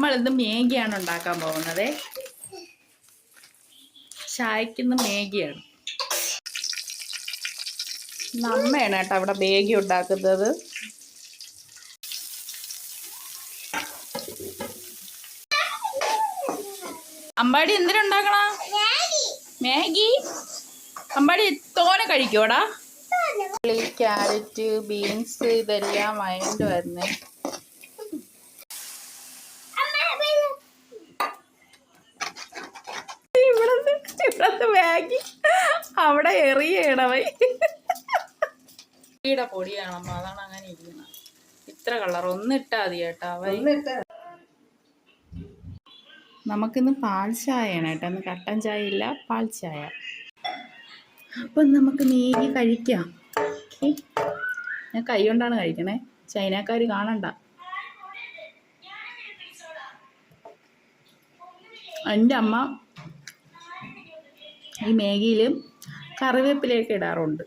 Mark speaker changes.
Speaker 1: നമ്മളിന്ന് മേഗിയാണ് ഉണ്ടാക്കാൻ പോകുന്നത്. ചായക്കിന്ന് മേഗിയാണ്. അമ്മയാണ് കേട്ടോ അവിടെ മേഗി ഉണ്ടാക്കുന്നത്. അമ്പാടി എന്തിനുണ്ടാക്കണ? മാഗി. അമ്പാടി തോനെ കഴിക്കോടാ? ക്യാരറ്റ്, ബീൻസ് ഇതെല്ലാം വഴണ്ട് വരുന്നേ. ഇവിടത്തെ മാഗി അവിടെ എറിയണവൈ പൊടിയാണമ്മ, അതാണ് അങ്ങനെ ഇരിക്കുന്നത്. ഇത്ര കളർ ഒന്നിട്ടാ മതി കേട്ടോ. നമുക്കിന്ന് പാൽ ചായയാണ് കേട്ടോ. ഇന്ന് കട്ടൻ ചായ ഇല്ല, പാൽ ചായ. അപ്പം നമുക്ക് മേഗി കഴിക്കാം. ഞാൻ കൈ കൊണ്ടാണ് കഴിക്കണേ, ചൈനക്കാർ കാണണ്ട. എൻ്റെ അമ്മ ഈ മേഗിയിൽ കറിവേപ്പിലയൊക്കെ ഇടാറുണ്ട്.